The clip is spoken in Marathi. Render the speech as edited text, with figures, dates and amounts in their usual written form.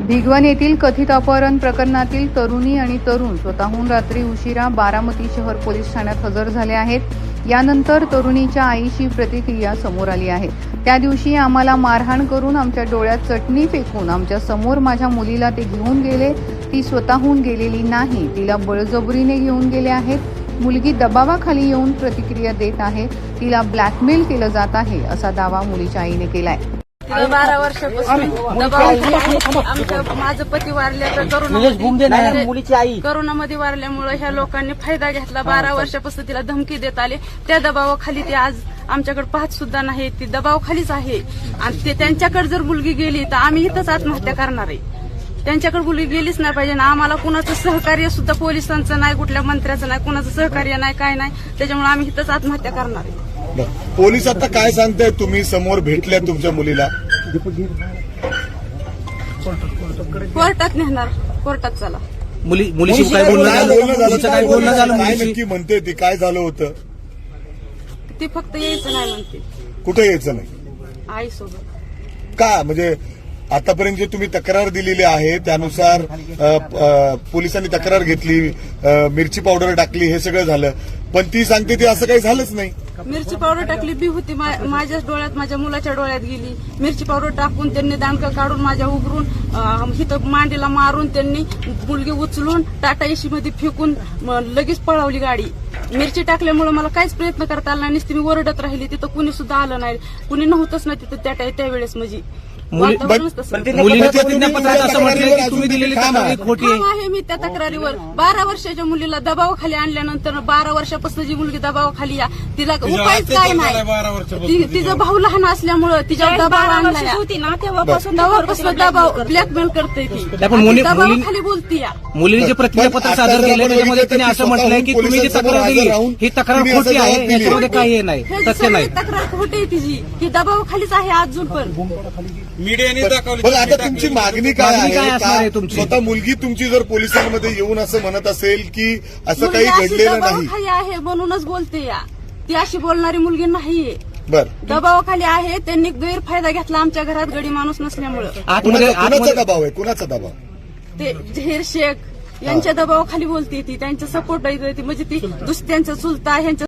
भिगवण येथील कथित अपहरण प्रकरणातील तरुणी आणि तरुण स्वतःहून रात्री उशिरा बारामती शहर पोलीस ठाण्यात हजर झाले आहेत। यानंतर तरुणीच्या आईची प्रतिक्रिया समोर आली आहे। त्या दिवशी आम्हाला मारहाण करून आमच्या डोळ्यात चटणी फेकून आमच्या समोर माझ्या मुलीला ते घेऊन गेले। ती स्वतःहून गेलेली नाही, तिला बळजबरीने घेऊन गेले आहेत। मुलगी दबावाखाली येऊन प्रतिक्रिया देत आहे। तिला ब्लॅकमेल केलं जात आहे असा दावा मुलीच्या आईने केलाय। 12 वर्षापासून माझं पती वारल्या करोनामध्ये वारल्यामुळे ह्या लोकांनी फायदा घेतला। 12 वर्षापासून तिला धमकी देत आले। त्या दबावाखाली ती आज आमच्याकडे पाहत सुद्धा नाही, ती दबावाखालीच आहे। आणि ते त्यांच्याकडे जर मुलगी गेली तर आम्ही इथंच आत्महत्या करणार आहे। त्यांच्याकडे मुलगी गेलीच नाही पाहिजे ना। आम्हाला कुणाचं सहकार्य सुद्धा पोलिसांचं नाही, कुठल्या मंत्र्याचं नाही, कुणाचं सहकार्य नाही, काय नाही। त्याच्यामुळे आम्ही इथंच आत्महत्या करणार आहे। पोलीस आता काय सांगताय? तुम्ही समोर भेटल्या तुमच्या मुलीला? कोर्टात नेणार, कोर्टात चला। मुलीशी काय बोलणं झालं? काय नक्की म्हणते ती? काय झालं होतं? ती फक्त यायचं नाही म्हणते। कुठे यायचं नाही? आईसोबत का? म्हणजे आतापर्यंत जे तुम्ही तक्रार दिलेली आहे त्यानुसार पोलिसांनी तक्रार घेतली, मिरची पावडर टाकली, हे सगळं झालं, पण ती सांगते ते असं काही झालंच नाही। मिरची पावडर टाकली बी होती, माझ्या डोळ्यात, माझ्या मुलाच्या डोळ्यात गेली। मिरची पावडर टाकून त्यांनी दांडकं काढून माझ्या उघडून हिथं मांडीला मारून त्यांनी मुलगी उचलून टाटा एसी मध्ये फेकून लगेच पळवली गाडी। मिरची टाकल्यामुळे मला काहीच प्रयत्न करता आला नाही, नुसती मी ओरडत राहिली। तिथं कुणी सुद्धा आलं नाही, कुणी नव्हतंच ना तिथं त्यावेळेस। म्हणजे मुलीने प्रतिज्ञापत्रात असं म्हटलं की तुम्ही दिलेली तक्रार खोटी आहे। मी त्या तक्रारीवर 12 वर्षाच्या मुलीला दबावाखाली आणल्यानंतर 12 वर्षापासून जी मुलगी दबावाखाली तिला उपायच काय नाही। तिचा भाऊ लहान असल्यामुळं तिच्यावर दबाव आणला होती ना, तेव्हापासून दबाव ब्लॅकमेल करते ती, दबावाखाली बोलती। मुलीने जे प्रतिज्ञापत्र सादर केलं त्याच्यामध्ये तिने असं म्हटलंय की तुम्ही जी तक्रार दिली ही तक्रार खोटी आहे, याच्यामध्ये काही नाही, तथ्य नाही। तक्रार खोटी आहे तिची, ती दबावाखालीच आहे अजून पण। मीडियाने दाखवलं। आता तुमची मागणी काय आहे? स्वतः मुलगी तुमची जर पोलिसांमध्ये येऊन असं म्हणत असेल की असं काही घडलेलं नाही दबावाखाली आहे म्हणूनच बोलते या, ती अशी बोलणारी मुलगी नाहीये। बर, दबावाखाली आहे, त्यांनी गैरफायदा घेतला आमच्या घरात गडी माणूस नसल्यामुळं। कुणाचा दबाव आहे? कुणाचा दबाव? ते झहीर शेख यांच्या दबावाखाली बोलते ती, त्यांच्या सपोर्ट म्हणजे ती त्यांचा चुलता ह्यांच्या